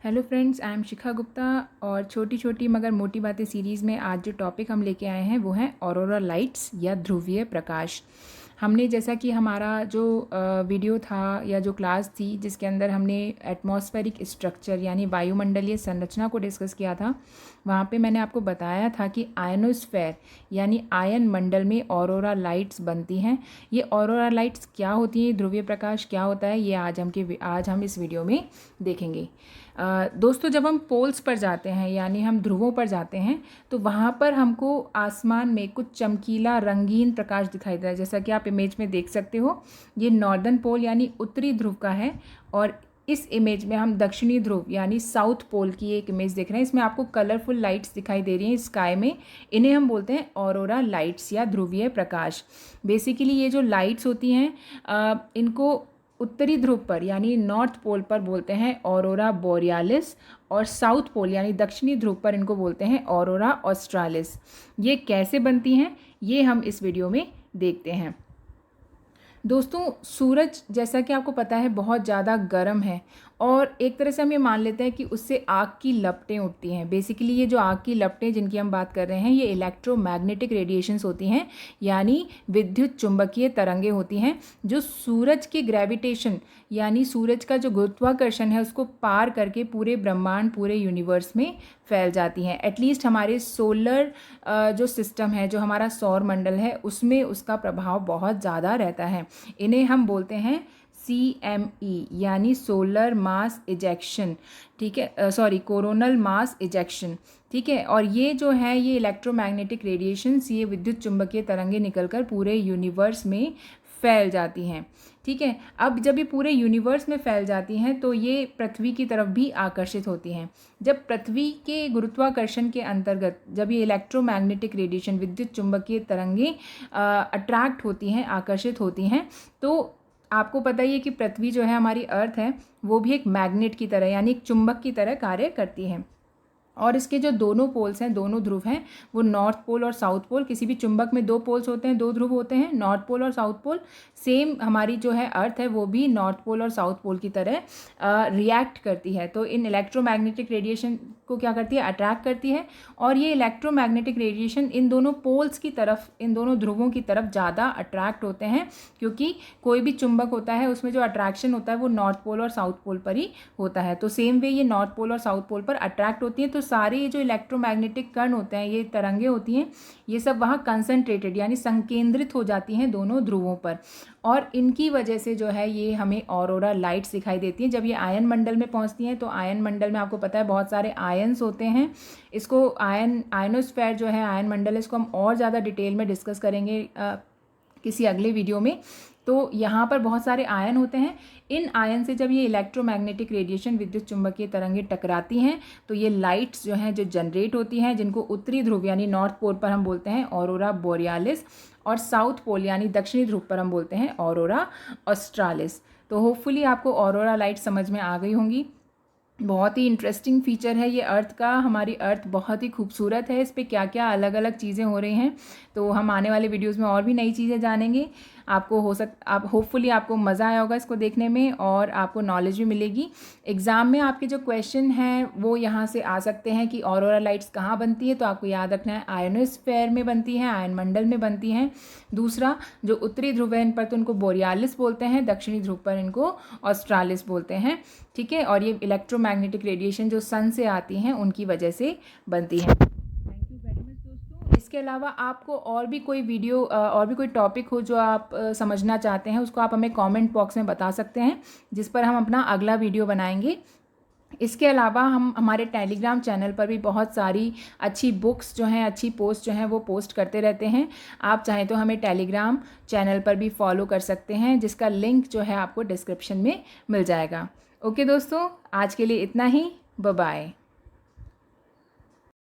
Hello friends, I am शिखा गुप्ता और छोटी छोटी मगर मोटी बातें सीरीज़ में आज जो टॉपिक हम लेके आए हैं वो है ऑरोरा लाइट्स या ध्रुवीय प्रकाश। हमने जैसा कि हमारा जो वीडियो था या जो क्लास थी जिसके अंदर हमने एटमॉस्फेरिक स्ट्रक्चर यानी वायुमंडलीय संरचना को डिस्कस किया था, वहाँ पे मैंने आपको बताया था कि आयनोस्फेयर यानी आयन मंडल में ऑरोरा लाइट्स बनती हैं। ये ऑरोरा लाइट्स क्या होती हैं, ध्रुवीय प्रकाश क्या होता है, ये आज हम इस वीडियो में देखेंगे। दोस्तों, जब हम पोल्स पर जाते हैं यानी हम ध्रुवों पर जाते हैं तो वहाँ पर हमको आसमान में कुछ चमकीला रंगीन प्रकाश दिखाई देता है। जैसा कि आप इमेज में देख सकते हो, ये नॉर्दर्न पोल यानी उत्तरी ध्रुव का है और इस इमेज में हम दक्षिणी ध्रुव यानी साउथ पोल की एक इमेज देख रहे हैं। इसमें आपको कलरफुल लाइट्स दिखाई दे रही हैं स्काई में। इन्हें हम बोलते हैं ऑरोरा लाइट्स या ध्रुवीय प्रकाश। बेसिकली ये जो लाइट्स होती हैं इनको उत्तरी ध्रुव पर यानी नॉर्थ पोल पर बोलते हैं ऑरोरा बोरियालिस और साउथ पोल यानी दक्षिणी ध्रुव पर इनको बोलते हैं ऑरोरा ऑस्ट्रालिस। ये कैसे बनती हैं ये हम इस वीडियो में देखते हैं। दोस्तों, सूरज जैसा कि आपको पता है बहुत ज़्यादा गर्म है और एक तरह से हम ये मान लेते हैं कि उससे आग की लपटें उठती हैं। बेसिकली ये जो आग की लपटें जिनकी हम बात कर रहे हैं ये इलेक्ट्रोमैग्नेटिक रेडिएशंस होती हैं यानी विद्युत चुंबकीय तरंगें होती हैं जो सूरज के ग्रेविटेशन यानी सूरज का जो गुरुत्वाकर्षण है उसको पार करके पूरे ब्रह्मांड पूरे यूनिवर्स में फैल जाती हैं। एटलीस्ट हमारे सोलर जो सिस्टम है, जो हमारा सौर मंडल है, उसमें उसका प्रभाव बहुत ज़्यादा रहता है। इन्हें हम बोलते हैं CME यानी सोलर मास इजेक्शन, ठीक है, कोरोनल मास इजेक्शन, ठीक है। और ये जो है ये इलेक्ट्रोमैग्नेटिक रेडिएशंस, ये विद्युत चुंबकीय तरंगें निकलकर पूरे यूनिवर्स में फैल जाती हैं, ठीक है। अब जब ये पूरे यूनिवर्स में फैल जाती हैं तो ये पृथ्वी की तरफ भी आकर्षित होती हैं। जब पृथ्वी के गुरुत्वाकर्षण के अंतर्गत जब ये इलेक्ट्रोमैग्नेटिक रेडिएशन विद्युत चुंबकीय तरंगें अट्रैक्ट होती हैं, आकर्षित होती हैं, तो आपको पता ही है कि पृथ्वी जो है हमारी अर्थ है वो भी एक मैग्नेट की तरह यानी एक चुंबक की तरह कार्य करती है। और इसके जो दोनों पोल्स हैं, दोनों ध्रुव हैं, वो नॉर्थ पोल और साउथ पोल। किसी भी चुंबक में दो पोल्स होते हैं, दो ध्रुव होते हैं, नॉर्थ पोल और साउथ पोल। सेम हमारी जो है अर्थ है वो भी नॉर्थ पोल और साउथ पोल की तरह रिएक्ट करती है। तो इन इलेक्ट्रोमैग्नेटिक रेडिएशन को क्या करती है, अट्रैक्ट करती है। और ये इलेक्ट्रोमैग्नेटिक रेडिएशन इन दोनों पोल्स की तरफ, इन दोनों ध्रुवों की तरफ ज़्यादा अट्रैक्ट होते हैं क्योंकि कोई भी चुंबक होता है उसमें जो अट्रैक्शन होता है वो नॉर्थ पोल और साउथ पोल पर ही होता है। तो सेम वे ये नॉर्थ पोल और साउथ पोल पर अट्रैक्ट होती हैं। तो सारे ये जो इलेक्ट्रोमैग्नेटिक कण होते हैं, ये तरंगे होती हैं, ये सब वहाँ कंसंट्रेटेड यानी संकेंद्रित हो जाती हैं दोनों ध्रुवों पर और इनकी वजह से जो है ये हमें ऑरोरा लाइट्स दिखाई देती हैं। जब ये आयन मंडल में पहुँचती हैं तो आयन मंडल में आपको पता है बहुत सारे आयन्स होते हैं। इसको आयनोस्फेयर जो है आयन मंडल, इसको हम और ज़्यादा डिटेल में डिस्कस करेंगे किसी अगले वीडियो में। तो यहाँ पर बहुत सारे आयन होते हैं। इन आयन से जब ये इलेक्ट्रोमैग्नेटिक रेडिएशन विद्युत चुंबकीय तरंगें टकराती हैं तो ये लाइट्स जो हैं जो जनरेट होती हैं, जिनको उत्तरी ध्रुव यानी नॉर्थ पोल पर हम बोलते हैं ऑरोरा बोरियालिस और साउथ पोल यानी दक्षिणी ध्रुव पर हम बोलते हैं ऑरोरा ऑस्ट्रालिस। तो होपफुली आपको ऑरोरा लाइट समझ में आ गई होंगी। बहुत ही इंटरेस्टिंग फीचर है ये अर्थ का। हमारी अर्थ बहुत ही खूबसूरत है, इस पे क्या क्या अलग अलग चीज़ें हो रही हैं। तो हम आने वाले वीडियोस में और भी नई चीज़ें जानेंगे। आप होपफुली आपको मज़ा आया होगा इसको देखने में और आपको नॉलेज भी मिलेगी। एग्ज़ाम में आपके जो क्वेश्चन हैं वो यहाँ से आ सकते हैं कि ऑरोरा लाइट्स कहाँ बनती है, तो आपको याद रखना है आयनोस्फेयर में बनती हैं, आयन मंडल में बनती हैं। दूसरा, जो उत्तरी ध्रुव है इन पर तो इनको बोरियालिस बोलते हैं, दक्षिणी ध्रुव पर इनको ऑस्ट्रालिस बोलते हैं, ठीक है। और ये इलेक्ट्रोमैग्नेटिक रेडिएशन जो सन से आती हैं उनकी वजह से बनती हैं। थैंक यू वेरी मच दोस्तों। इसके अलावा आपको और भी कोई वीडियो और भी कोई टॉपिक हो जो आप समझना चाहते हैं उसको आप हमें कमेंट बॉक्स में बता सकते हैं, जिस पर हम अपना अगला वीडियो बनाएंगे। इसके अलावा हम हमारे टेलीग्राम चैनल पर भी बहुत सारी अच्छी बुक्स जो हैं, अच्छी पोस्ट जो हैं वो पोस्ट करते रहते हैं। आप चाहें तो हमें टेलीग्राम चैनल पर भी फॉलो कर सकते हैं, जिसका लिंक जो है आपको डिस्क्रिप्शन में मिल जाएगा। ओके दोस्तों, आज के लिए इतना ही। Bye bye.